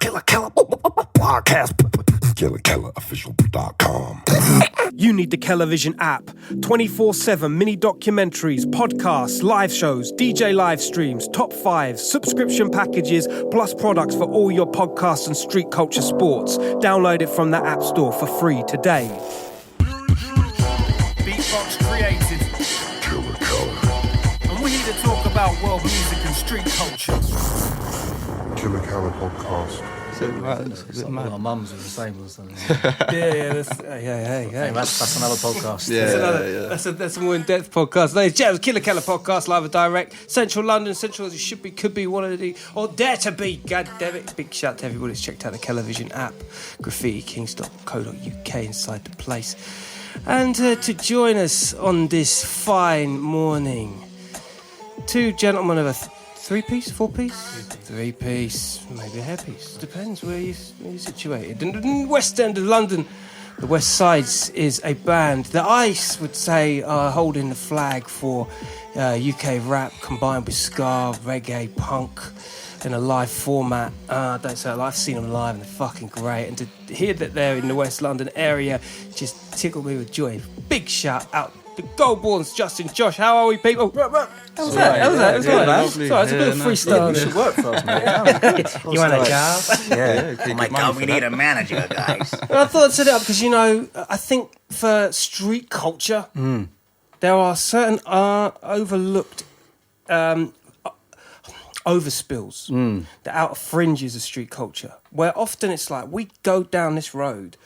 Killer podcast. KillerKellerOfficial.com. You need the Kellervision app. 24/7 mini documentaries, podcasts, live shows, DJ live streams, top fives, subscription packages, plus products for all your podcasts and street culture sports. Download it from the App Store for free today. Beatbox created. Killer Keller. And we're here to talk about world music and street culture. Killer Keller podcast. Our mums are the same or something. That's another podcast. That's a more in-depth podcast. Ladies and gentlemen, Killer Keller podcast, live and direct. Central London, Central as it should be, could be one of the, or dare to be. God damn it! Big shout out to everybody who's checked out the Kellervision app, graffitikings.co.uk inside the place, and to join us on this fine morning, two gentlemen of a three-piece, four-piece? Three-piece, maybe a hairpiece. Depends where you're situated. In the West End of London, the West Sides is a band that I would say are holding the flag for UK rap combined with ska, reggae, punk in a live format. Don't say it, I've seen them live and they're fucking great. And to hear that they're in the West London area just tickled me with joy. Big shout out. The Goldborns, Justin, Josh, how are we, people? How was that? It was a bit of freestyle. You should work for us, mate. You want a job? Yeah. Oh my God, we need a manager, guys. I thought I'd set it up because, I think for street culture, there are certain overlooked overspills, the outer fringes of street culture, where often it's like we go down this road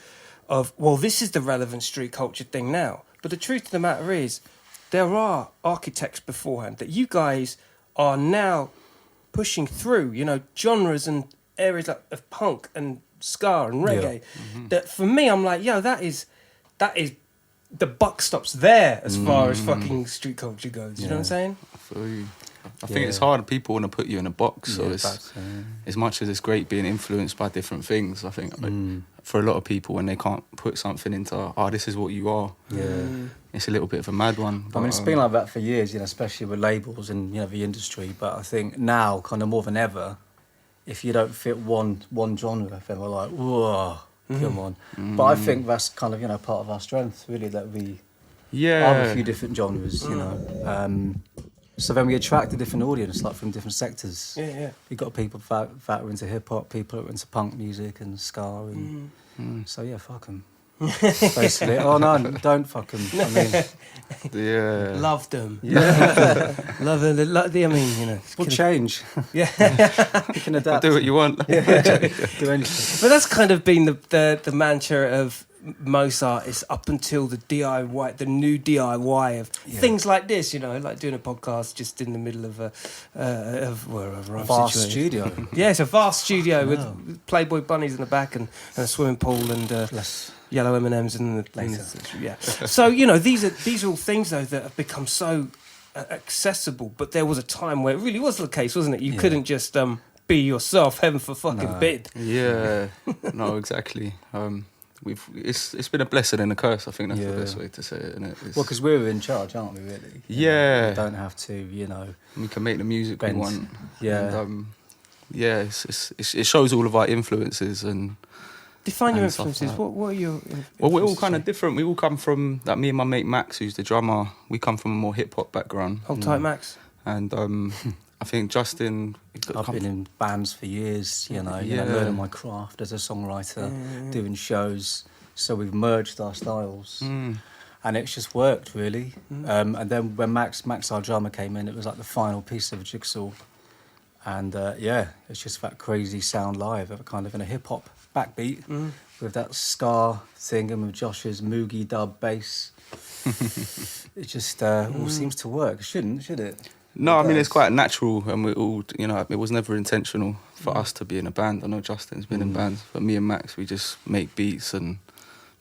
of, well, this is the relevant street culture thing now. But the truth of the matter is, there are architects beforehand that you guys are now pushing through, genres and areas like of punk and ska and reggae. Yeah. That for me, I'm like, that is the buck stops there as far as fucking street culture goes. You know what I'm saying? I feel you. I think it's hard. People want to put you in a box, so it's as much as it's great being influenced by different things. I think for a lot of people, when they can't put something into, this is what you are. It's a little bit of a mad one. But, it's been like that for years, especially with labels and the industry. But I think now, kind of more than ever, if you don't fit one genre, then we're like, whoa, come on. But I think that's kind of part of our strength, really, that we are a few different genres, So then we attract a different audience, like from different sectors. You've got people that are into hip-hop, people that are into punk music and ska. And so, fuck them. Basically. Oh, no, don't fuck them. Love them. Love them. We'll change. You can adapt. Do what you want. Do anything. But that's kind of been the mantra of most artists up until the DIY, the new DIY of things like this, like doing a podcast just in the middle of wherever I'm vast situated. Studio. It's a vast studio with Playboy bunnies in the back and a swimming pool and yellow M&Ms and So these are all things though that have become so accessible. But there was a time where it really was the case, wasn't it? You couldn't just be yourself, heaven for fucking bid. Yeah, no, exactly. It's been a blessing and a curse. I think that's the best way to say it. Isn't it? Well, because we're in charge, aren't we? Really? Yeah. We don't have to, We can make the music we want. Yeah. And, it shows all of our influences and. Define your influences. What are your influences? Well, we're all kind of different. We all come from me and my mate Max, who's the drummer. We come from a more hip hop background. Hold tight, Max. And I think Justin. I've been in bands for years, learning my craft as a songwriter, doing shows. So we've merged our styles, and it's just worked really. And then when Max, our drummer, came in, it was like the final piece of a jigsaw. And it's just that crazy sound live, kind of in a hip hop backbeat with that ska thing, and with Josh's Moogie dub bass. It just all seems to work. Should it? No, I mean, it's quite natural, and we all, it was never intentional for us to be in a band. I know Justin's been in bands, but me and Max, we just make beats and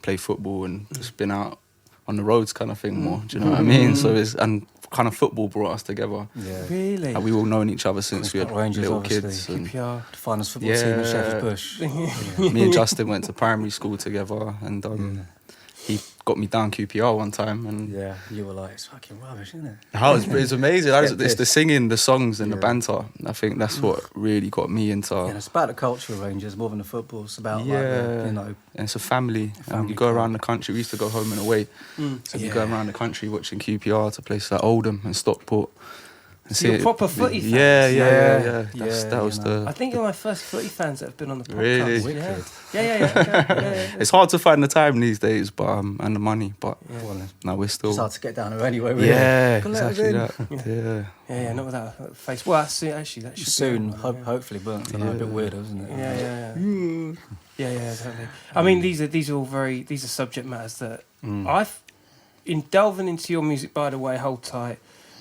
play football and just been out on the roads kind of thing more. Do you know what I mean? So and kind of football brought us together. Yeah. Really? And we all known each other since we had Rangers, little obviously. kids. And The finest football team in Shepherd's Bush. Me and Justin went to primary school together, and he got me down QPR one time, and Yeah, you were like, it's fucking rubbish, isn't it? it's amazing. It's the singing, the songs, and the Yeah. banter. I think that's what really got me into. Yeah, it's about the culture of Rangers more than the football. It's about, Yeah. like, the, you know, And it's a family. And family you go around club. the country. We used to go home and away. So you go Yeah. around the country watching QPR to places like Oldham and Stockport. And So you're proper footy fans. Yeah. Yeah, That was you know. I think you're my first footy fans that have been on the podcast. Really? Yeah. Yeah. It's hard to find the time these days, but and the money. But Well, no, we're still. it's hard to get down there anyway, really. Yeah, Can let us exactly in. that. Yeah. Yeah, not without a face. Well, actually, that should Soon, be on, hopefully, but I don't know, a bit weird, isn't it? Yeah, exactly. I mean, these are all these are subject matters that Mm. I've in delving into your music. By the way, hold tight.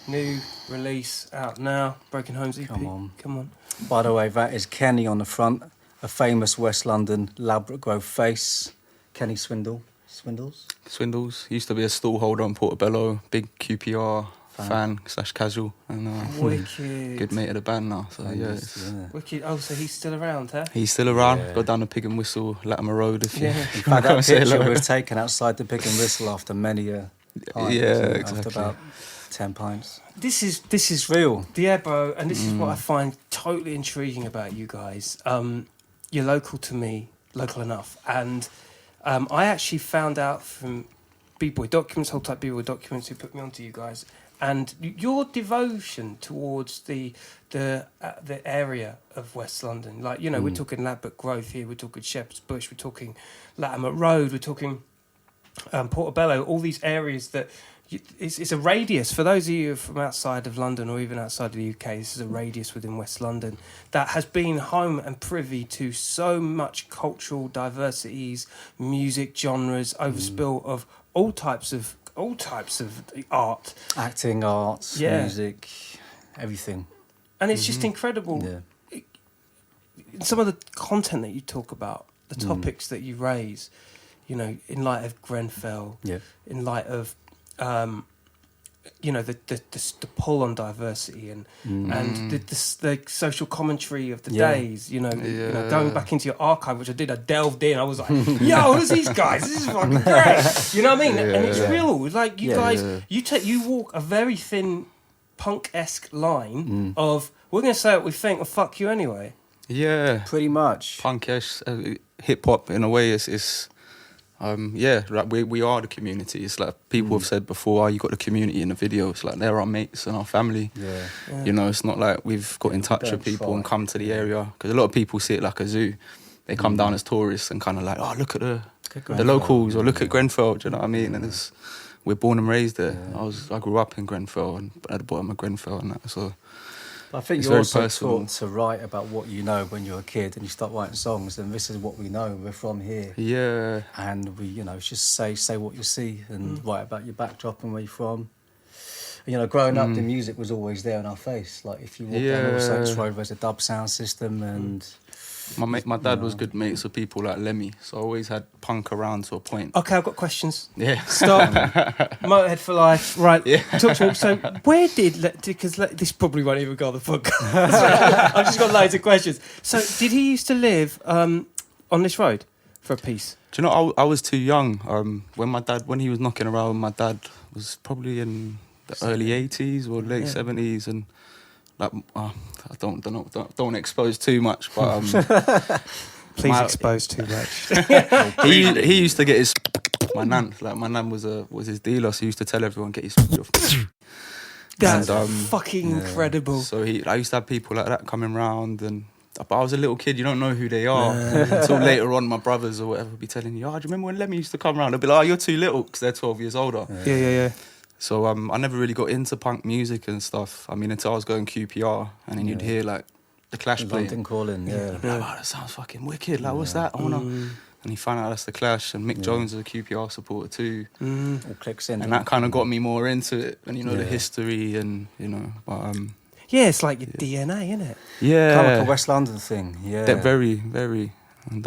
New release out now. Broken Homes EP. Come on. By the way, that is Kenny on the front, a famous West London Ladbroke Grove face. Kenny Swindles. Swindles used to be a stall holder on Portobello, big QPR fan / casual, and Wicked. good mate of the band now. So yeah, Wicked. Oh, so he's still around, huh? he's still around. Yeah. Go down the Pig and Whistle, Latimer Road if you. Yeah. In fact, Come that say picture hello. was taken outside the Pig and Whistle after many a pint, Yeah, wasn't it? exactly. After about 10 pints. This is Real. Yeah, bro, and this is what I find totally intriguing about you guys. You're local to me, local enough, and I actually found out from B-Boy Documents, Whole Type B-Boy Documents, who put me onto you guys, and your devotion towards the area of West London. Like, you know, we're talking Ladbroke Grove here, we're talking Shepherd's Bush, we're talking Latimer Road, we're talking Portobello, all these areas that it's a radius. For those of you from outside of London or even outside of the UK, this is a radius within West London that has been home and privy to so much cultural diversities, music genres, overspill of all types of art. Acting, arts, Yeah. music, everything. And it's just incredible. Yeah. Some of the content that you talk about, the topics that you raise, you know, in light of Grenfell, Yeah. in light of you know, the pull on diversity and the social commentary of the Yeah. days, you know, going back into your archive, which I did, I delved in, I was like, yo, who's these guys? This is fucking great. You know what I mean? And it's real. Like, you guys, you walk a very thin punk-esque line of, we're going to say what we think, or fuck you anyway. Yeah, Pretty much. punkish, hip hop in a way is like we are the community. It's like people have said before, you got the community in the video. It's like they're our mates and our family. Yeah. You know, it's not like we've got in touch don't with people try. and come to the area, because a lot of people see it like a zoo. They come down as tourists and kind of like, oh, look at the Grenfell. locals, or look at Grenfell. Do you know what I mean? And we're born and raised there. I grew up in Grenfell and at the bottom of Grenfell and that. So I think It's you're very also personal. taught to write about what you know when you're a kid, and you start writing songs, and this is what we know. We're from here, yeah, and we, you know, it's just say what you see and write about your backdrop and where you're from. And, you know, growing up, the music was always there in our face. Like if you walk down All Saints Road, there's a dub sound system, and my dad was good mates with people like Lemmy, so I always had punk around to a point. Okay, I've got questions. Yeah. Stop. Motorhead for life. Right. Talk to me. So, where because this probably won't even go on the podcast. I've just got loads of questions. So, did he used to live on this road for a piece? Do you know, I was too young. When he was knocking around, my dad was probably in the early 80s or late 70s, and like I don't want to expose too much, but Please expose too much. he used to get his my nan was his dealer, so he used to tell everyone get his off. That's And, fucking incredible. So I used to have people like that coming round, but I was a little kid, you don't know who they are. Until later on, my brothers or whatever would be telling you, do you remember when Lemmy used to come round? They'll be like, oh, you're too little, because they're 12 years older. Yeah. So I never really got into punk music and stuff. I mean, until I was going QPR, and then you'd hear like the Clash playing. London Calling, yeah. Like, oh, that sounds fucking wicked. Like, what's that? I wanna. And he found out that's the Clash, and Mick Jones is a QPR supporter too. All clicks in. And that kind of got me more into it, and the history, and but Yeah, it's like your DNA, isn't it? yeah, kind of like a West London thing, yeah. they're very, very, and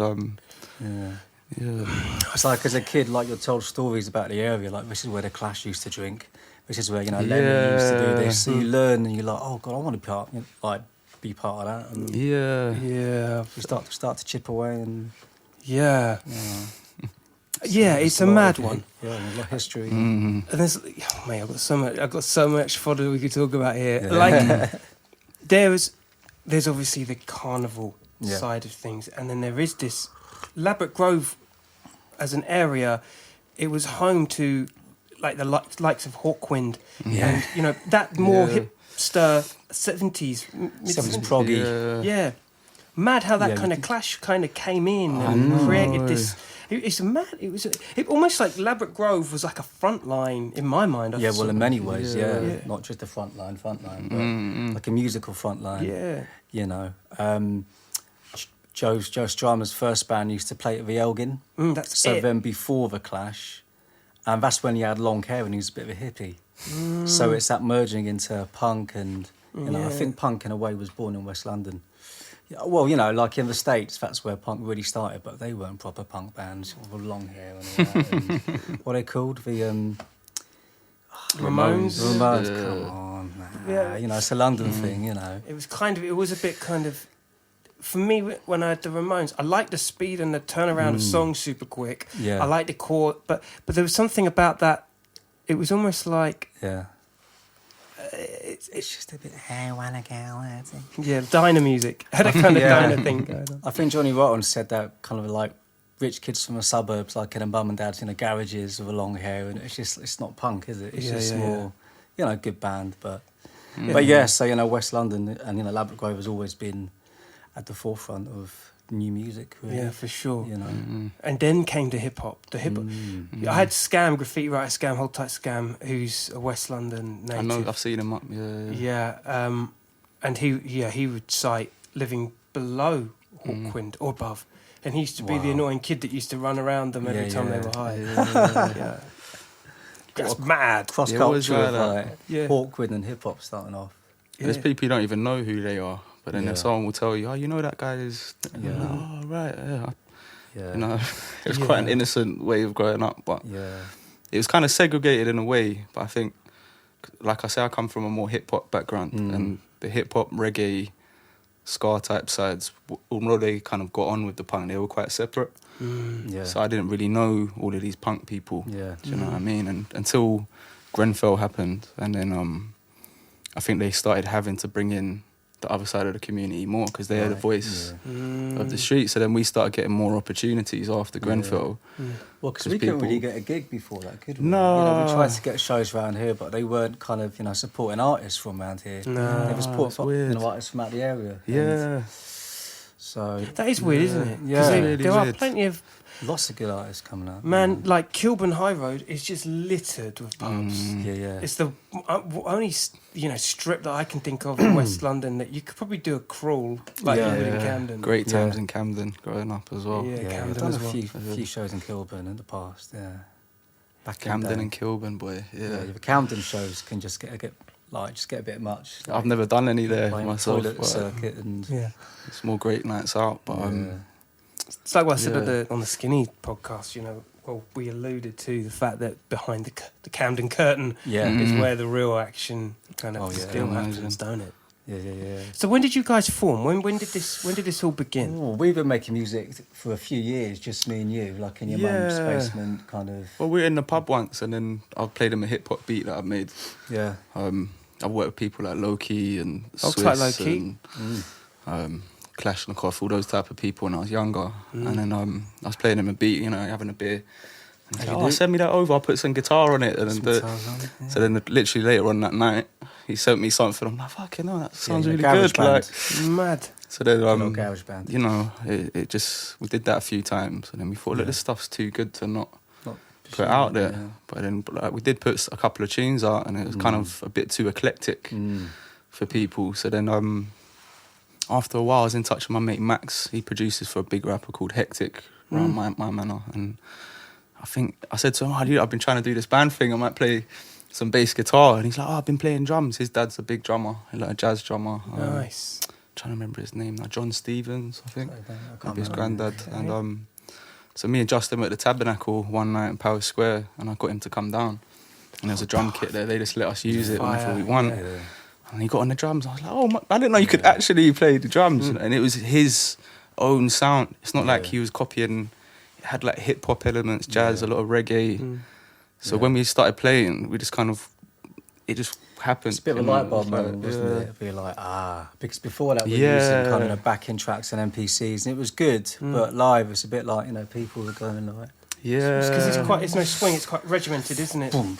Yeah. yeah. It's like as a kid, like you're told stories about the area, like this is where the Clash used to drink, this is where, Lemmy used to do this. So you learn, and you're like, oh God, I want to be part of that. And Yeah. Yeah. you start to chip away, and Yeah. Yeah, it's a mad one. Yeah, a lot of history. And there's, oh, mate, I've got so much fodder we could talk about here. Yeah. Like, there's obviously the carnival Yeah. side of things, and then there is this Ladbroke Grove as an area. It was home to like the likes of Hawkwind, and you know that more hipster 70s, 70s proggy. Yeah, mad how that Yeah, kind of clash kind of came in and created this. It's mad. It almost like Ladbroke Grove was like a front line in my mind. Yeah, well, in many ways, Yeah. not just a front line, but like a musical front line. Yeah. You know, Joe Strummer's first band used to play at the Elgin. That's So it. then before the Clash, and that's when he had long hair and he was a bit of a hippie. So it's that merging into punk and, you know, I think punk in a way was born in West London. Yeah, well, you know, like in the States, that's where punk really started, but they weren't proper punk bands with long hair and all that. And what are they called? The Ramones. Ramones, Yeah. come on, man. Yeah. You know, it's a London thing, you know. It was a bit kind of, for me, when I had the Ramones, I liked the speed and the turnaround of songs super quick. Yeah. I liked the chord, but there was something about that. It was almost like, Yeah. it's just a bit, hey, wanna go, yeah, diner music. Had a kind of Yeah. diner thing going on. I think Johnny Rotten said that kind of like rich kids from the suburbs, like in a mum and dad's in the garages with a long hair, and it's not punk, is it? It's just more, you know, good band, but yeah. So you know, West London and you know, Ladbroke Grove has always been at the forefront of new music. Really. Yeah, for sure. You know, And then came to hip hop. The hip hop. I had Scam, graffiti writer Scam, Hold Tight Scam, who's a West London native. I know, I've seen him up. Yeah. Yeah, and he would cite living below Hawkwind or above, and he used to be the annoying kid that used to run around them every time they were high. Yeah. That's mad. cross Yeah, it was culture like of that. like Yeah. Hawkwind and hip hop starting off. There's people you don't even know who they are, but then Yeah. if someone will tell you, oh, you know that guy is. Yeah. Oh, right. Yeah. Yeah, You know, it was quite an innocent way of growing up, but yeah, it was kind of segregated in a way. But I think, like I say, I come from a more hip hop background, and the hip hop, reggae, ska type sides, although they kind of got on with the punk, they were quite separate. yeah, So I didn't really know all of these punk people. yeah. Do you know what I mean? And until Grenfell happened, and then I think they started having to bring in the other side of the community more because they are the voice of the street. So then we started getting more opportunities after Grenfell. Well, because 'Cause we couldn't people- really get a gig before that, could we? No. You know, we tried to get shows around here, but they weren't kind of, you know, supporting artists from around here. No, they were supporting it's weird. you know, artists from out the area. And Yeah. so That is weird, isn't it? 'Cause Yeah. Really there are weird. plenty of lots of good artists coming out. man, like Kilburn High Road is just littered with pubs. Yeah, yeah. It's the only strip that I can think of in West London that you could probably do a crawl like you would in Camden. Great times Yeah. in Camden growing up as well. Yeah. yeah, Camden we've done as a well. few shows in Kilburn in the past. Yeah, back in Camden the and Kilburn, boy. day. Yeah. The Camden shows can just get a bit much. I've never done any there playing myself, toilet but circuit and Yeah. it's more great nights out. But It's like what I said Yeah. on the Skinny podcast, you know, well, we alluded to the fact that behind the Camden curtain yeah, is where the real action kind of Oh, yeah. still Amazing. happens, don't it? yeah. So when did you guys form? When did this all begin? Oh, we've been making music for a few years, just me and you, like in your mum's Yeah. basement, kind of. well, we were in the pub once, and then I played them a hip hop beat that I've made. Yeah. I've worked with people like Loki and Hold Swiss Tight Low-Key. and Clash and all those type of people when I was younger. And then I was playing him a beat, you know, having a beer. And he's How'd like, you oh, do? send me that over. I'll put some guitar on it. And then so then literally later on that night, he sent me something. I'm like, fucking hell, that sounds really good. Like, Mad. so then, Little garage band. you know, it just, we did that a few times. And then we thought, look, this stuff's too good to not put out there. Yeah. But then like, we did put a couple of tunes out, and it was kind of a bit too eclectic for people. So then after a while, I was in touch with my mate Max. He produces for a big rapper called Hectic around my manor. And I think I said to him, I've been trying to do this band thing. I might play some bass guitar. And he's like, I've been playing drums. His dad's a big drummer, like a jazz drummer. Nice. Trying to remember his name now. John Stevens, I think. I can't Maybe his remember. granddad. And so me and Justin were at the Tabernacle one night in Power Square, and I got him to come down. And there was a drum kit there. They just let us use it whenever we want. Yeah. And he got on the drums. I was like, oh, I didn't know you could actually play the drums. And it was his own sound. It's not like he was copying had like hip hop elements, jazz, a lot of reggae. So when we started playing, we just kind of, it just happened. It's a bit of a light bulb moment, wasn't it? It'd be like, because before that we were using kind of backing tracks and MPCs, and it was good, but live it's a bit like, people were going like, because it's no swing, it's quite regimented, isn't it? boom,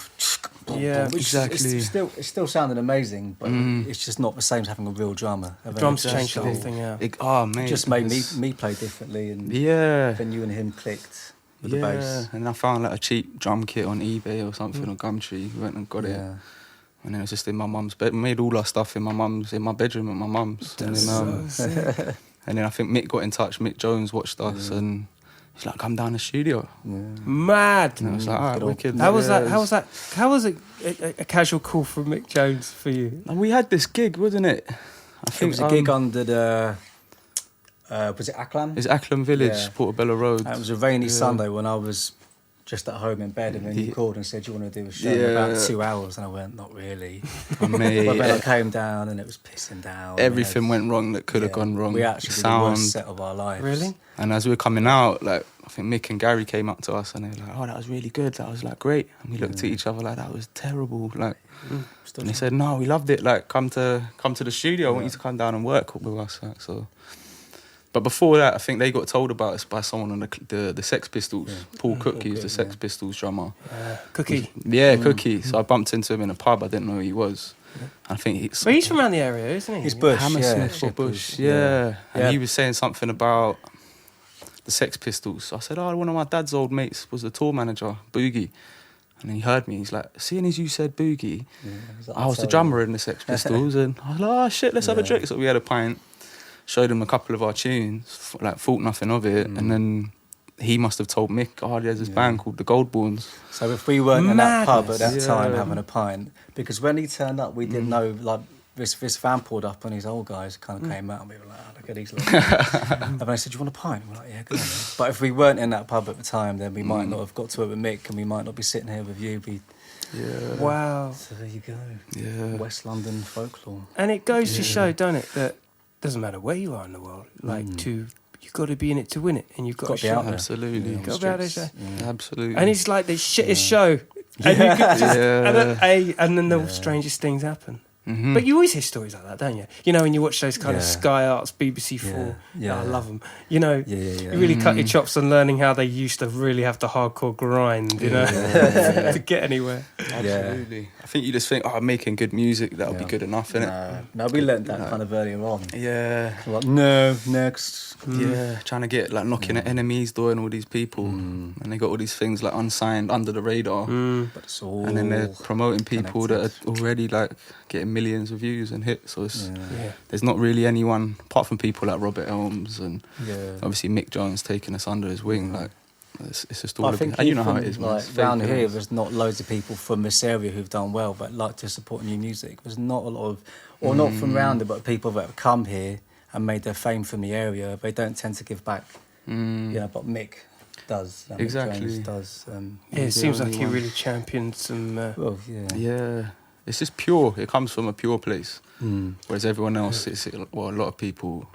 boom, Yeah, boom. exactly. It's still sounding amazing, but it's just not the same as having a real drummer. Drums changed the whole thing, Mate, It just made me play differently, and then you and him clicked with the bass. And I found like a cheap drum kit on eBay or something or Gumtree. We went and got it. And then it was just in my mum's bed. We made all our stuff in my bedroom at my mum's. And then, and then I think Mick got in touch. Mick Jones watched us and he's like, "Come down the studio." Mad. And I was like, "All right, wicked." How was that? How was it? A casual call from Mick Jones for you? And we had this gig, wasn't it? I think It was a gig under the. Was it Acklam? It's Acklam Village, Portobello Road. It was a rainy Sunday when I was just at home in bed, and then you called and said you want to do a show in about 2 hours, and I went, not really. Mate, But then I came down and it was pissing down. everything went wrong that could have gone wrong. We actually did the worst set of our lives. Really? And as we were coming out, like, I think Mick and Gary came up to us and they were like, "Oh, that was really good." That was like great. And we looked at each other like, "That was terrible." Like, and they said, "No, we loved it. Like, come to the studio. I want you to come down and work with us." Like, so. But before that, I think they got told about us by someone on the Sex Pistols. Paul Cook, he's the Sex Pistols drummer. Cookie. Yeah, Cookie. So I bumped into him in a pub. I didn't know who he was. I think He's from around the area, isn't he? He's Bush, Hammersmith or Bush. Yeah. And he was saying something about the Sex Pistols. So I said, "Oh, one of my dad's old mates was the tour manager, Boogie." And then he heard me. He's like, "Seeing as you said Boogie, I was the drummer in the Sex Pistols." And I was like, "Oh, shit, let's have a drink." So we had a pint. Showed him a couple of our tunes, like thought nothing of it, and then he must have told Mick, "Oh, there's this band called the Goldborns." So if we weren't in that pub at that time having a pint, because when he turned up, we didn't know, like, this van pulled up and his old guys kind of came out and we were like, "Oh, look at these lot." And then I said, "Do you want a pint?" And we're like, "Yeah, go on then." But if we weren't in that pub at the time, then we might not have got to it with Mick, and we might not be sitting here with you. Wow. So there you go. Yeah. West London folklore. And it goes to show, don't it, that doesn't matter where you are in the world. Like, you've got to be in it to win it, and you've got to be show. out there. Absolutely. You've got to be out there, show. Absolutely. And it's like the shittest show. And you could just, and then the strangest things happen. But you always hear stories like that, don't you? You know, when you watch those kind of Sky Arts, BBC 4, I love them. You know, you really cut your chops on learning how they used to really have to hardcore grind, you know, to get anywhere. Absolutely. I think you just think, "Oh, I'm making good music, that'll be good enough, innit?" No, we learned that kind of earlier on. Yeah. Like, no, next. Yeah, trying to get, like, knocking at enemies' door and all these people. And they got all these things, like, unsigned, under the radar. But it's all And then they're promoting people connected. that are already, like, getting millions of views and hits. So it's, there's not really anyone, apart from people like Robert Elms and obviously Mick Jones taking us under his wing. Like, it's just all I of think it. And you know how it is, man. like, It's round fake, here, innit? there's not loads of people from this area who've done well, but like to support new music. There's not a lot of, or not from round it, but people that have come here and made their fame from the area. They don't tend to give back. But Mick does. Exactly. Mick Jones does. It seems like he really championed some... Yeah. It's just pure. It comes from a pure place. Whereas everyone else, a lot of people,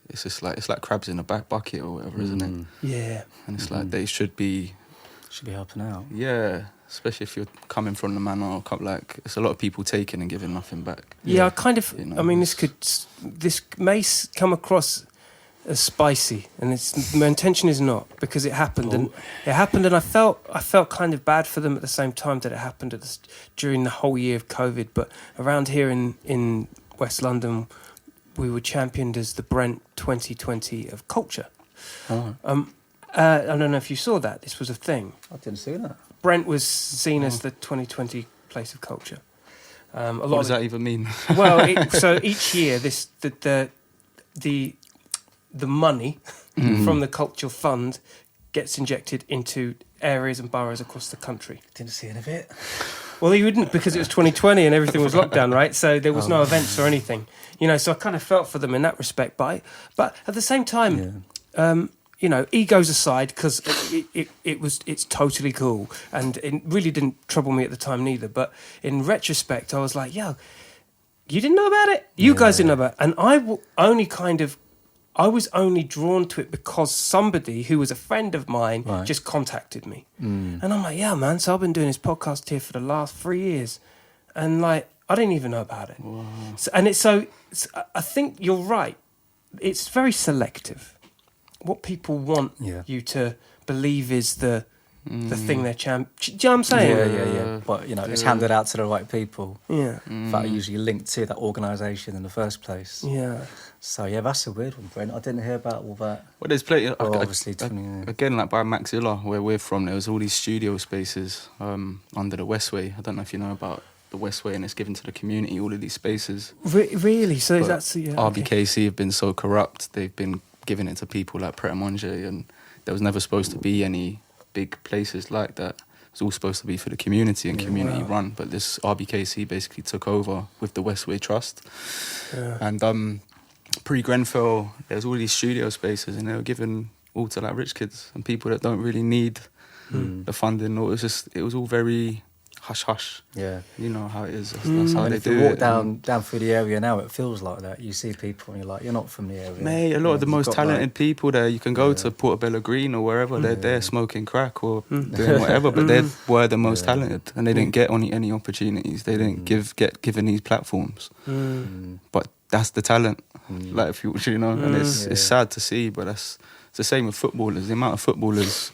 it's just like, it's like crabs in a back bucket or whatever, isn't it? Yeah. And it's like they should be helping out. Yeah, especially if you're coming from the manor, or like, it's a lot of people taking and giving nothing back. Yeah, I kind of. You know, I mean, this may come across as spicy, and my intention is not, because it happened, and I felt kind of bad for them at the same time that it happened during the whole year of COVID. But around here in West London, we were championed as the Brent 2020 of culture. I don't know if you saw that. This was a thing. I didn't see that. Brent was seen as the 2020 place of culture. What does that even mean? Well, so each year, the money from the cultural fund gets injected into areas and boroughs across the country. Didn't see any of it. Well, you wouldn't, because it was 2020 and everything was locked down, right? So there was no events or anything, you know. So I kind of felt for them in that respect, but at the same time, you know, egos aside, because it's totally cool, and it really didn't trouble me at the time neither. But in retrospect, I was like, yo, you didn't know about it? You guys didn't know about it. And I only kind of I was only drawn to it because somebody who was a friend of mine Right. just contacted me. And I'm like, yeah, man. So I've been doing this podcast here for the last 3 years. And like, I didn't even know about it. Wow. So, I think you're right. It's very selective. What people want Yeah. you to believe is the thing they're Do you know what I'm saying? Yeah. But, you know, it's handed out to the right people Yeah. that are usually linked to that organisation in the first place. Yeah. So, yeah, that's a weird one, Brent. I didn't hear about all that. Well, there's plenty. Obviously, 20, again, like by Maxilla, where we're from, there was all these studio spaces under the Westway. I don't know if you know about the Westway, and it's given to the community, all of these spaces. Really? So But that's yeah, RBKC have been so corrupt, they've been giving it to people like Pret a Manger, and there was never supposed to be any big places like that. It was all supposed to be for the community and community run, but this RBKC basically took over with the Westway Trust. Yeah. And pre-Grenfell, there's all these studio spaces, and they were given all to like rich kids and people that don't really need the funding. Or it was all very hush hush. Yeah. You know how it is. That's how And they if do you walk it. down through the area now, it feels like that. You see people and you're like, you're not from the area. Mate, a lot of the You've most got, talented like, people there, you can go to Portobello Green or wherever, they're there smoking crack or doing whatever, but they were the most talented and they didn't get any opportunities. They didn't get given these platforms. But that's the talent, like if you know, and it's sad to see, but it's the same with footballers. The amount of footballers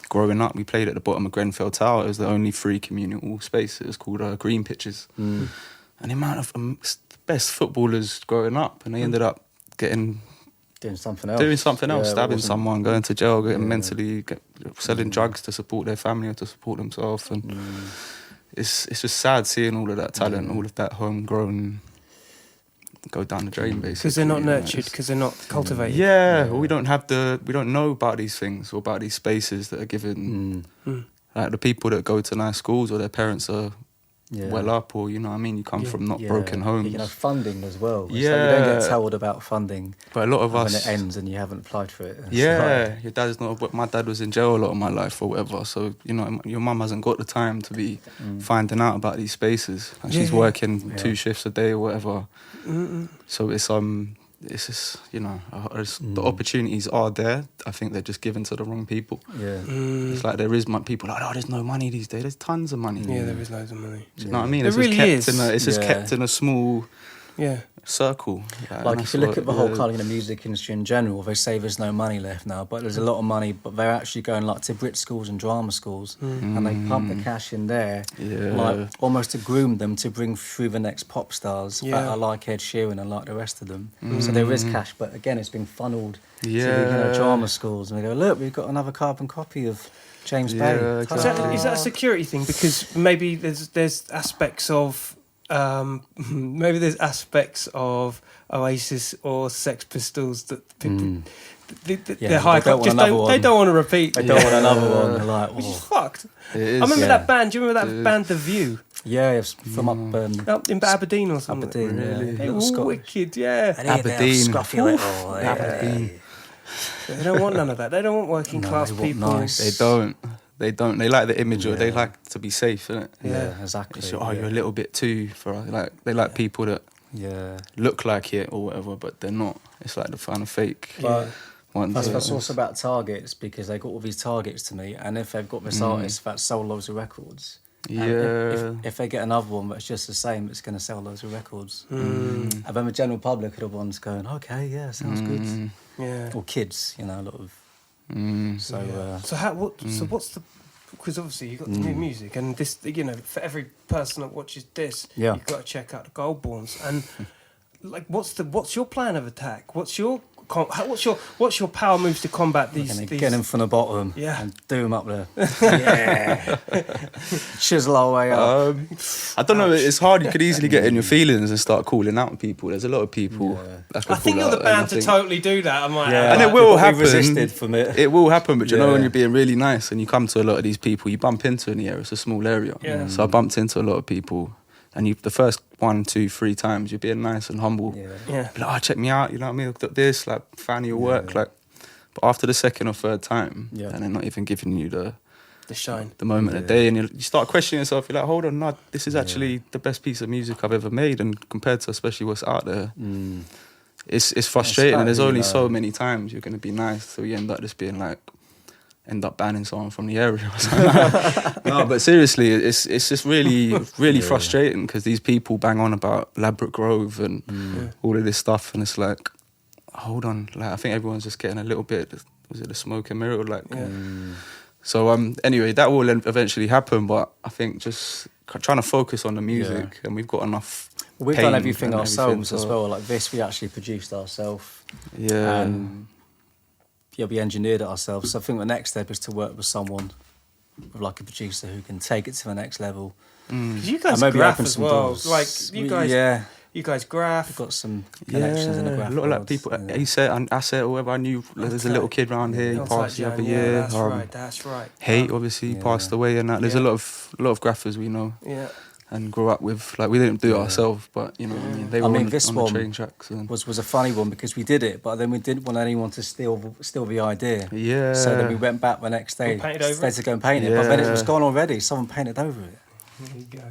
growing up, we played at the bottom of Grenfell Tower. It was the only free communal space. It was called Green Pitches. And the amount of best footballers growing up, and they ended up doing something else, stabbing someone, going to jail, getting mentally, selling drugs to support their family or to support themselves. And it's just sad seeing all of that talent, all of that homegrown go down the drain, basically. Because they're not nurtured, because they're not cultivated. Yeah, we don't know about these things or about these spaces that are given. Like the people that go to nice schools or their parents are well up, or you know what I mean, you come from not broken homes. You know, funding as well. It's like you Yeah. don't get told about funding. But a lot of when us, it ends and you haven't applied for it. It's yeah, your dad's not. But my dad was in jail a lot of my life or whatever. So you know, your mum hasn't got the time to be finding out about these spaces, and she's working 2 shifts a day or whatever. So it's just, you know, the opportunities are there. I think they're just given to the wrong people. Yeah. It's like there is people like, oh, there's no money these days. There's tons of money. Yeah, there is loads of money. Do you know what I mean? There It's really just is. It's just kept in a small circle. Like if you look at the whole kind of music industry in general, they say there's no money left now, but there's a lot of money, but they're actually going like to Brit schools and drama schools and they pump the cash in there, like almost to groom them to bring through the next pop stars that are like Ed Sheeran and like the rest of them. So there is cash, but again, it's being funneled to the drama schools, and they go, look, we've got another carbon copy of James Bay. Exactly. Is that a security thing? Because maybe there's aspects of Oasis or Sex Pistols that people they're high they don't want just another don't, one. they don't want to repeat. They don't want another one. They're like, Which is oh. fucked. It is, I remember that band. Do you remember that band, The View? Yeah, it's from Up in Aberdeen or something. Aberdeen, Really? They were all wicked, yeah. Aberdeen. Scruffy little. Aberdeen. They don't want none of that. They don't want working class they want people. nice. They don't. They like the image, or they like to be safe, innit? Yeah, exactly. So, you're a little bit too for us. Like they like people that look like it or whatever, but they're not. It's like the kind of fake But ones. that's also about targets, because they got all these targets to meet, and if they've got this artist that sold loads of records, and if they get another one that's just the same, it's going to sell loads of records. And then the general public are the ones going, okay, yeah, sounds good. Yeah. Or kids, you know, a lot of. So what's the? Because obviously you've got the new music, and this, you know, for every person that watches this, you've got to check out the Goldborns. And like, what's your plan of attack? What's your power moves to combat these? Get them from the bottom, and do them up there. Chisel our way up. I don't know. It's hard. You could easily get in your feelings and start calling out people. There's a lot of people. I think you're the band to totally do that. I might. And it will happen. Resisted from it. It will happen, but you know when you're being really nice and you come to a lot of these people, you bump into in the area. It's a small area. Yeah. So I bumped into a lot of people, and the first 1, 2, 3 times you're being nice and humble. Yeah. Be like, oh, check me out. You know what I mean? I've got this, like, fan of your work, like. But after the second or third time, and they're not even giving you the shine, the moment of the day, and you start questioning yourself. You're like, hold on, no, this is actually the best piece of music I've ever made, and compared to especially what's out there, it's frustrating. And there's slightly only so low. many times you're going to be nice, so you end up just being like, end up banning someone from the area or something. No, but seriously, it's just really frustrating because these people bang on about Ladbroke Grove and all of this stuff, and it's like, hold on, like I think everyone's just getting a little bit. Was it the smoke and mirror? Like, so anyway, that will eventually happen, but I think just trying to focus on the music, and we've got enough. We've done pain everything and ourselves so- as well. Like this, we actually produced ourselves. Yeah. We engineered it ourselves. So I think the next step is to work with someone, with like a producer who can take it to the next level. 'Cause you guys And maybe graph open as some well. doors. Like you guys, you guys graph. We've got some connections in the graph a lot of like world, people. yeah. He said, I said, or whatever. I knew there's a little kid around here. He passed the other year. That's right. Hate obviously passed away, and that. There's a lot of graphers we know. Yeah. And grew up with, like, we didn't do it ourselves, but you know what I mean. They were this on one the train tracks. And was a funny one because we did it, but then we didn't want anyone to steal the idea. yeah. So then we went back the next day painted over instead to go and paint it. But then it was gone already. Someone painted over it. There you go.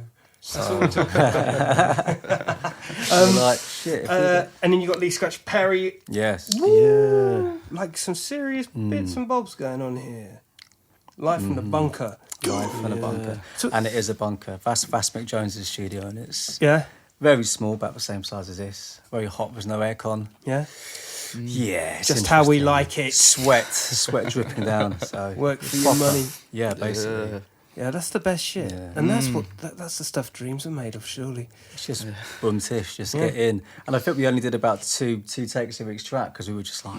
That's all we're talking about. So like shit. if we did- And then you got Lee Scratch Perry. yes. Woo! Like some serious bits and bobs going on here. Live from the bunker. Live from the bunker. So- And it is a bunker. That's Mick Jones's studio, and it's Yeah. very small, about the same size as this. Very hot, there's no aircon. Yeah. Yeah, it's Just how we interesting. like it. Sweat dripping down. So Work for your proper. money. Yeah, basically. Yeah, that's the best shit. Yeah. And that's what that's the stuff dreams are made of, surely. It's just boom tish, just get in. And I think we only did about two takes of each track because we were just like,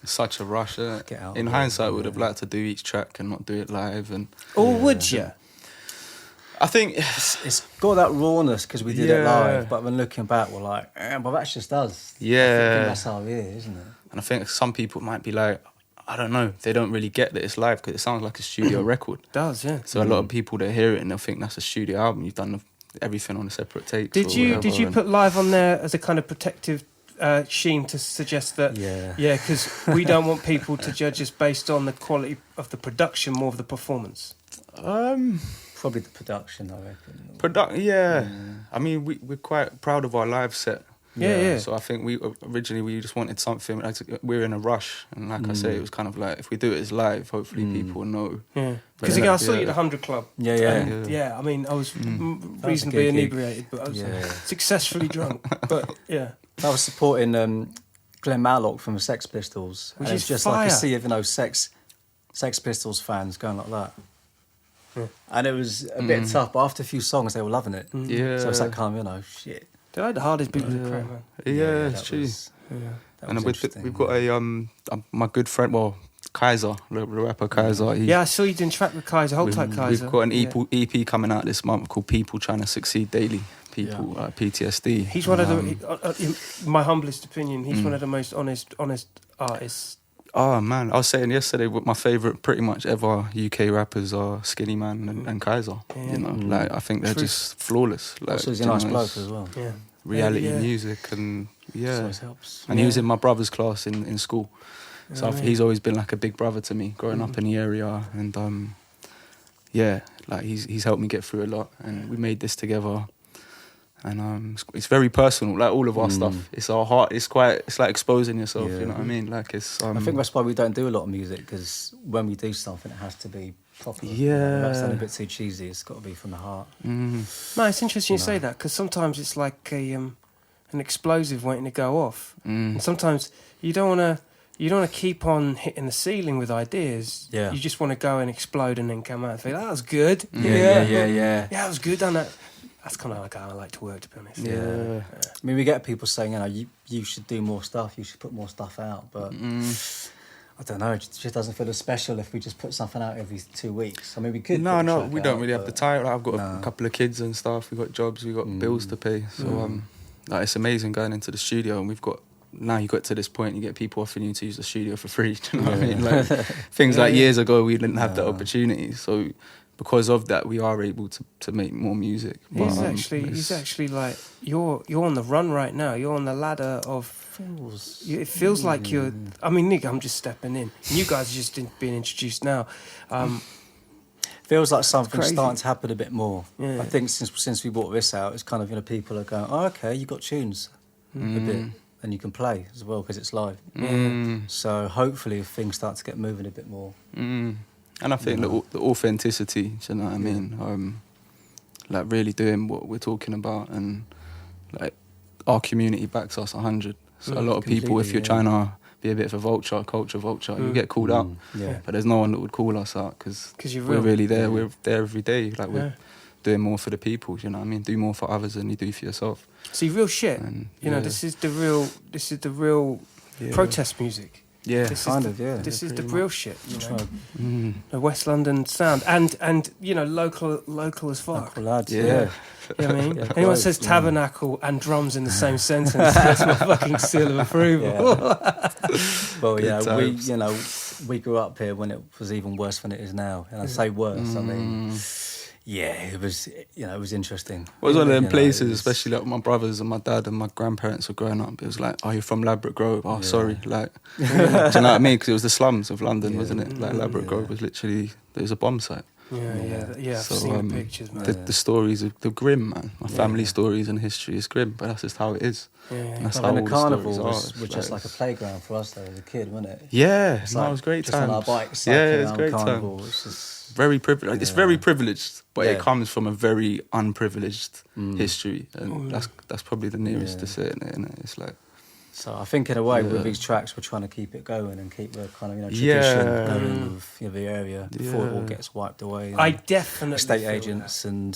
It's such a rush. Get out In of there, hindsight, would have liked to do each track and not do it live. And Or would you? I think it's got that rawness because we did it live. But when looking back, we're like, well, that's just us. I think yeah, that's how it is, isn't it? and I think some people might be like, I don't know, they don't really get that it's live because it sounds like a studio record. Does, yeah. So a lot of people that hear it and they'll think that's a studio album. You've done everything on a separate tape. Did you put live on there as a kind of protective sheen to suggest that? Yeah. Because we don't want people to judge us based on the quality of the production, more of the performance. Probably the production, I reckon. Yeah. I mean, we're quite proud of our live set. Yeah. So I think we just wanted something. Like, we're in a rush, and like I say, it was kind of like if we do it as live, hopefully people know. Yeah. Because I saw you at the 100 Club. Yeah. And, I mean, I was reasonably good gig. inebriated, but I was Yeah. successfully drunk. But yeah. I was supporting Glenn Matlock from the Sex Pistols. Which and is it's just fire. like a sea of Sex Pistols fans going like that. Yeah. And it was a bit tough, but after a few songs, they were loving it. Yeah. So it's that kind of, shit. They're like the hardest people to crack, man. Yeah, it's that true. was- that And was interesting, we've got my good friend, well, Kaiser, the rapper Kaiser. Yeah, I saw you doing track with Kaiser. Hold tight, Kaiser. We've got an Yeah. EP coming out this month called People Trying to Succeed Daily. People, PTSD. He's one of the, in my humblest opinion, he's one of the most honest artists. Oh man, I was saying yesterday, what my favourite pretty much ever UK rappers are Skinny Man and Kaiser. Yeah. You know, like I think they're Truth. just flawless. Like, Also, he's a you know, nice bloke it's as well. Yeah. Reality Yeah. music and So it helps. And he was in my brother's class in school. So he's always been like a big brother to me growing up in the area. And like he's helped me get through a lot. And we made this together. And it's very personal, like all of our stuff. It's our heart. It's like exposing yourself. Yeah. You know what I mean? Like it's. I think that's why we don't do a lot of music, because when we do something, it has to be proper. Yeah. That's a bit too cheesy. It's got to be from the heart. No, it's interesting you say that, because sometimes it's like an explosive waiting to go off. And sometimes you don't want to keep on hitting the ceiling with ideas. Yeah. You just want to go and explode and then come out and think, that was good. Yeah. Yeah, that was good, done that. That's kind of like how I like to work, to be honest. Yeah. I mean, we get people saying, you should do more stuff, you should put more stuff out, but I don't know, it just doesn't feel as special if we just put something out every 2 weeks. I mean, we could. No, put a track we don't out, really have the but- time. Like, I've got a couple of kids and stuff. We've got jobs. We've got bills to pay. So like, it's amazing going into the studio, and we've got. Now you got to this point, you get people offering you to use the studio for free. Do you know what I mean? Like, things like years ago, we didn't have that opportunity. So because of that, we are able to make more music. He's But, he's actually like, you're on the run right now. You're on the ladder of... It feels like you're... I mean, Nick, I'm just stepping in. You guys are just being introduced now. Feels like something's crazy. starting to happen a bit more. Yeah. I think since we brought this out, it's kind of, people are going, oh, okay, you got tunes. A bit. and you can play as well because it's live. Mm. So hopefully if things start to get moving a bit more. Mm. And I think the authenticity, do you know what I mean? Like really doing what we're talking about, and like our community backs us 100. So a lot of people, if you're trying to be a bit of a culture vulture, you get called out. Yeah. But there's no one that would call us out because you're we're real. really there. We're there every day. Like we're doing more for the people. You know what I mean? Do more for others than you do for yourself. See, real shit. And, you know, this is the real protest music. Yeah, This kind is of, yeah. This is the real shit. You know? Mm. The West London sound, and you know, local as fuck. Local lads, Yeah. You know what I mean? Yeah, Anyone quite, says yeah. tabernacle and drums in the same sentence, that's my fucking seal of approval. Well, Good yeah, times. we grew up here when it was even worse than it is now, and I say worse. I mean, yeah, it was interesting. It was one of them You know, places, it was- especially like my brothers and my dad and my grandparents were growing up. It was like, oh, you're from Ladbroke Grove? Oh, sorry. Like, do you know what I mean? Because it was the slums of London, wasn't it? Like Ladbroke Grove was literally, it was a bomb site. Yeah. I've So, seen the pictures, man. The stories are the grim, man. My family stories and history is grim, but that's just how it is. And that's I how mean, all the the carnival stories was are. just like a playground for us though as a kid, wasn't it? Yeah, It's no, like it was great just on our times. bikes, Yeah, cycling it was around great carnival. times. It's just Very privileged. It's very privileged, but it Yeah. comes from a very unprivileged history, and that's probably the nearest to saying it. Innit? It's like, so I think in a way with these tracks we're trying to keep it going and keep the kind of tradition going with the area before it all gets wiped away. I definitely estate feel agents and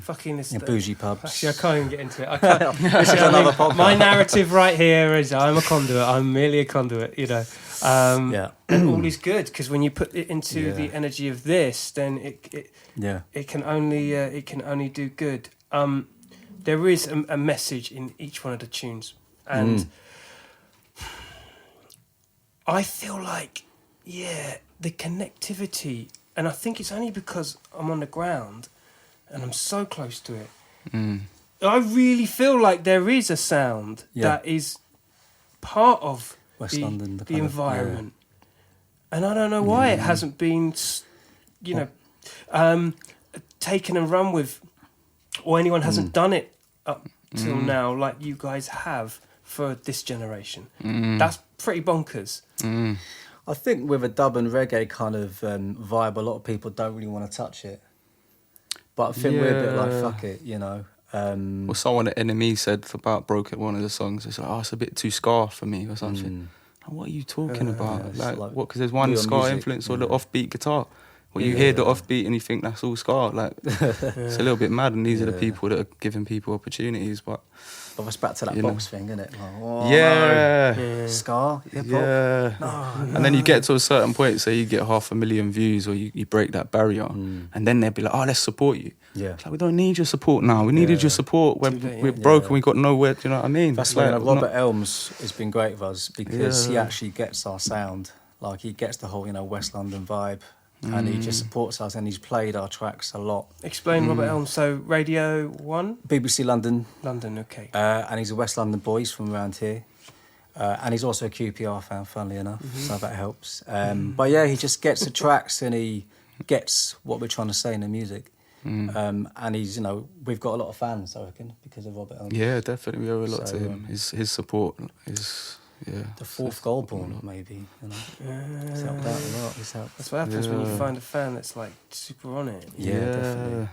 fucking this bougie pubs. Actually, I can't even get into it. I can't. This is another podcast. My narrative right here is I'm a conduit. I'm merely a conduit. You know. And all is good because when you put it into the energy of this, then it can only do good. There is a message in each one of the tunes, and I feel like the connectivity, and I think it's only because I'm on the ground and I'm so close to it. I really feel like there is a sound that is part of West London, the kind of environment, and I don't know why it hasn't been, taken and run with, or anyone hasn't done it up till now like you guys have for this generation. That's pretty bonkers. I think with a dub and reggae kind of vibe, a lot of people don't really want to touch it. But I think we're a bit like, fuck it, you know. well, someone at NME said about Broken, one of the songs, it's like, oh, it's a bit too ska for me or something. Like, what are you talking about? it's Like like what? Because there's one real ska music, influence or the offbeat guitar. Well, you hear the offbeat and you think that's all ska. Like, it's a little bit mad, and these are the people that are giving people opportunities. But it's back to that You box thing, isn't it? Like, yeah. Scar, hip hop. Yeah. And then you get to a certain point, say you get 500,000 views or you break that barrier, and then they'll be like, oh, let's support you. Yeah. It's like, we don't need your support now. We needed your support when we're broken, we got nowhere, do you know what I mean? That's It's why like, Robert Elms has been great with us because he actually gets our sound. Like, he gets the whole, West London vibe. And he just supports us, and he's played our tracks a lot. Explain Robert Elms. So Radio 1? BBC London. London, okay. And he's a West London boy, he's from around here. And he's also a QPR fan, funnily enough, so that helps. But yeah, he just gets the tracks and he gets what we're trying to say in the music. And he's, we've got a lot of fans, I reckon, because of Robert Elms. Yeah, definitely. We owe a lot So, to him. His support is, The fourth goal ball, maybe. He's helped out a lot. That's what happens when you find a fan that's like super on it. Yeah, definitely.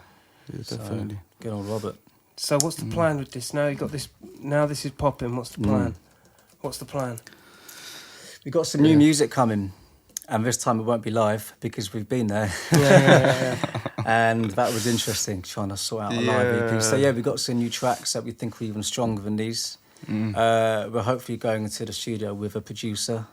Yeah, definitely. So, good on Robert. So what's the plan with this? Now you got this. Now this is popping. What's the plan? What's the plan? We've got some new music coming, and this time it won't be live because we've been there. And that was interesting, trying to sort out a live EP. So yeah, we've got some new tracks that we think are even stronger than these. We're hopefully going into the studio with a producer.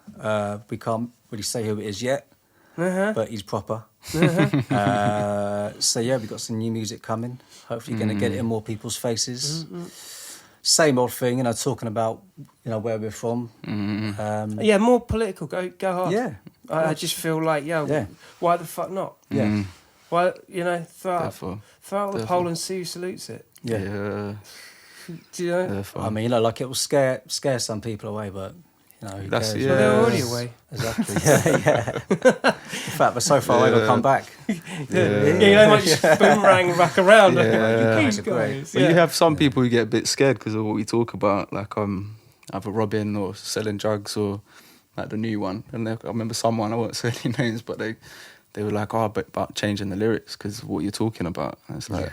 We can't really say who it is yet, but he's proper. So yeah, we've got some new music coming. Hopefully going to get it in more people's faces. Same old thing, talking about where we're from. Yeah, more political. Go hard. Yeah, I just feel like why the fuck not? Yeah. Why throw out the pole and see who salutes it. Yeah. Do you know? I mean, like it will scare some people away, but who That's cares? yeah. Well, they're already away. Exactly. Yeah. In fact, we're so far away, they'll come back. They might just boomerang back around. Yeah. These Great. guys. But you have some people who get a bit scared because of what we talk about. Like, either robbing or selling drugs or like the new one. And I remember someone, I won't say any names, but they were like, oh, but about changing the lyrics because of what you're talking about. And it's like,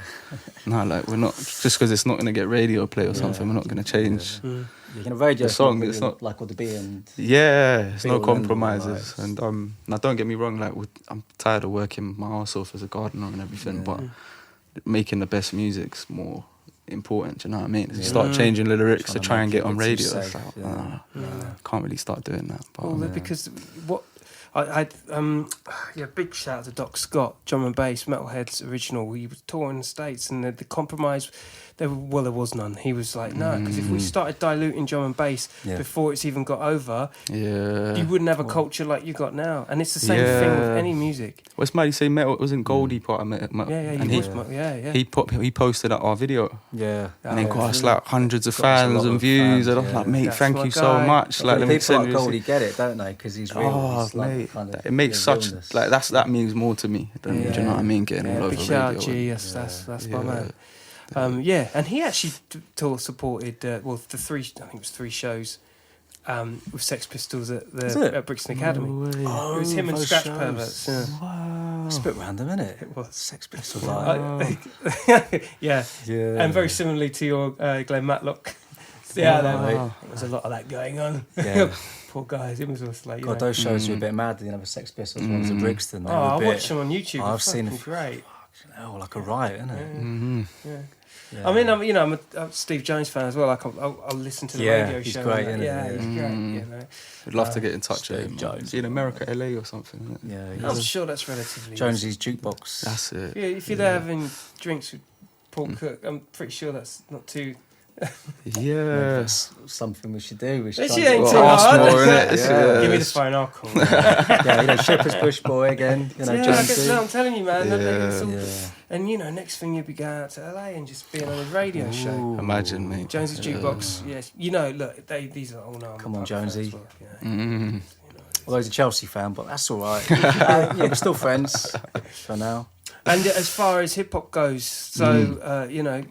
no, like we're not, just because it's not going to get radio play or something, we're not going to change You radio the song. really It's not like all the B and it's be no all compromises. in the And now don't get me wrong, like I'm tired of working my arse off as a gardener and everything, but making the best music's more important. Do you know what I mean? If you start changing the lyrics to try and get on radio, it's like, can't really start doing that. But, because what I big shout out to Doc Scott, drum and bass, Metalhead's original. He was touring the States, and the compromise, there was none. He was like, no, because if we started diluting drum and bass before it's even got over, you wouldn't have a culture like you got now. And it's the same thing with any music. well, it's mad you say Metal. It wasn't Goldie part of Metal. He posted up our video. yeah. And then got us like hundreds of fans and views. And I'm like, mate, That's thank my you so guy. much. Like, let me People send like you Goldie get it, don't they? Because he's real. Oh, He's like mate, kind of, it makes such realness. like that means more to me than do you know what I mean? Getting all over Big shout out radio. G, that's my man. And he actually supported the three, I think it was 3 shows with Sex Pistols at Brixton Academy. No way. It was him and those Scratch shows. Perverts. Yeah. Wow. It's a bit random, isn't it? It was. Sex Pistols. Yeah. And very similarly to your Glenn Matlock. There was a lot of that going on. Yeah. Poor guys, it was just like, God, those shows were a bit mad. The Sex Pistols ones at Brixton. They were I a bit, watched them on YouTube. I've seen them. Great. Like a riot, isn't it? Yeah. I mean, I'm a Steve Jones fan as well. Like, I'll listen to the radio he's show. great, and isn't he? he's great. You know. I'd love to get in touch Steve with him. Jones. Is he in America, LA or something? Isn't it? Yeah. I'm sure that's relatively. Jonesy's jukebox. That's it. Yeah, if you're there having drinks with Paul Cook, I'm pretty sure that's not too. Yeah. That's something we should do. We should This try shit and ain't do too it. hard. more, innit? Yeah. Give me the phone, I'll call. Shepherd's Bush Boy again. Jonesy. I'm telling you, man. It's all, Yeah. and next thing you'll be going out to LA and just being on a radio show. Imagine, mate. Jonesy's Jukebox, yes. Look, these are all known. Come on, Jonesy. Well, Although he's a Chelsea fan, but that's all right. We're still friends for now. And as far as hip hop goes, so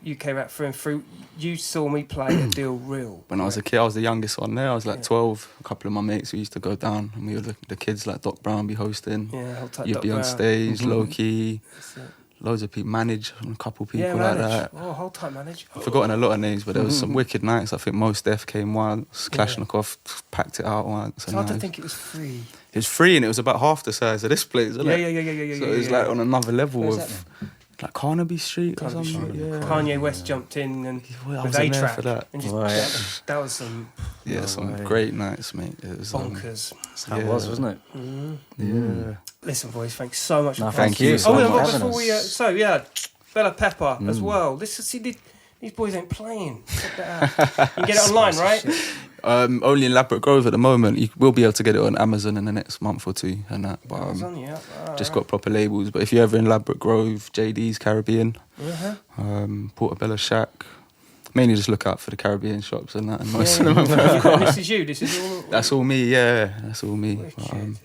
UK rap through and through. You saw me play a deal real. When I was a kid, I was the youngest one there. I was like 12. A couple of my mates, we used to go down, and we were the kids like Doc Brown be hosting. Yeah, hold tight, You'd Doc be on Brown. stage, low key. That's it. Loads of people, Manage, a couple people Yeah, like Manage. that. Oh, hold tight, Manage. I've forgotten a lot of names, but there was some wicked nights. I think Mos Def came once, Kalashnikov packed it out once. So I don't think it was free. It was free, and it was about half the size of this place, isn't it? Yeah. So it was like on another level Where's of that like Carnaby Street or Carnaby something. Street. Yeah. Kanye West jumped in and Well, I with wasn't there A-Track for that. and just Right. that was some Yeah, some great nights, mate. It was bonkers. That's how it was, wasn't it? Yeah. Listen, boys, thanks so much for Thank you you. so Oh, much. yeah, before we Bella Pepper as well. These boys ain't playing. Check that out. You can get it online, right? Only in Ladbroke Grove at the moment. You will be able to get it on Amazon in the next month or two and that. But Amazon, yeah. just got proper labels. But if you're ever in Ladbroke Grove, JD's Caribbean, Portobello Shack, mainly just look out for the Caribbean shops and that. And most of them And this is you. This is all. That's all me, yeah. That's all me. Wicked.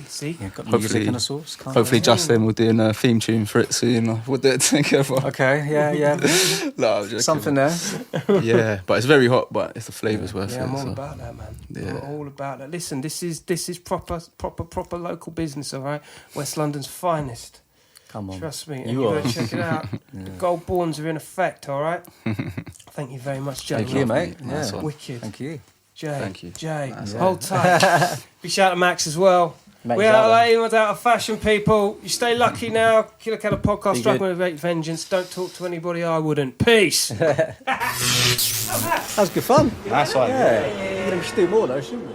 See? Yeah, got Hopefully- music and a sauce. Hopefully Justin will do a theme tune for it soon. We'll do it together. Okay, yeah. No, I'm joking. Something there. Yeah, but it's very hot, but it's the flavour's worth it. Yeah, I'm all so. about that, man. Yeah. I'm all about that. Listen, this is proper local business, all right? West London's finest. Come on. Trust me. And You you are. gotta check it out. The gold borns are in effect, all right? Thank you very much, Jay. Thank you, mate. Nice Yeah. one. Wicked. Thank you. Jay. Thank you. Jay. Nice Hold tight. Big shout out to Max as well. Max We're out of Zala. lane, we're out of fashion, people. You stay lucky now. Killer Keller podcast, Be struggling good. with great vengeance. Don't talk to anybody I wouldn't. Peace. That was good fun. Nice one. Yeah. We should do more though, shouldn't we?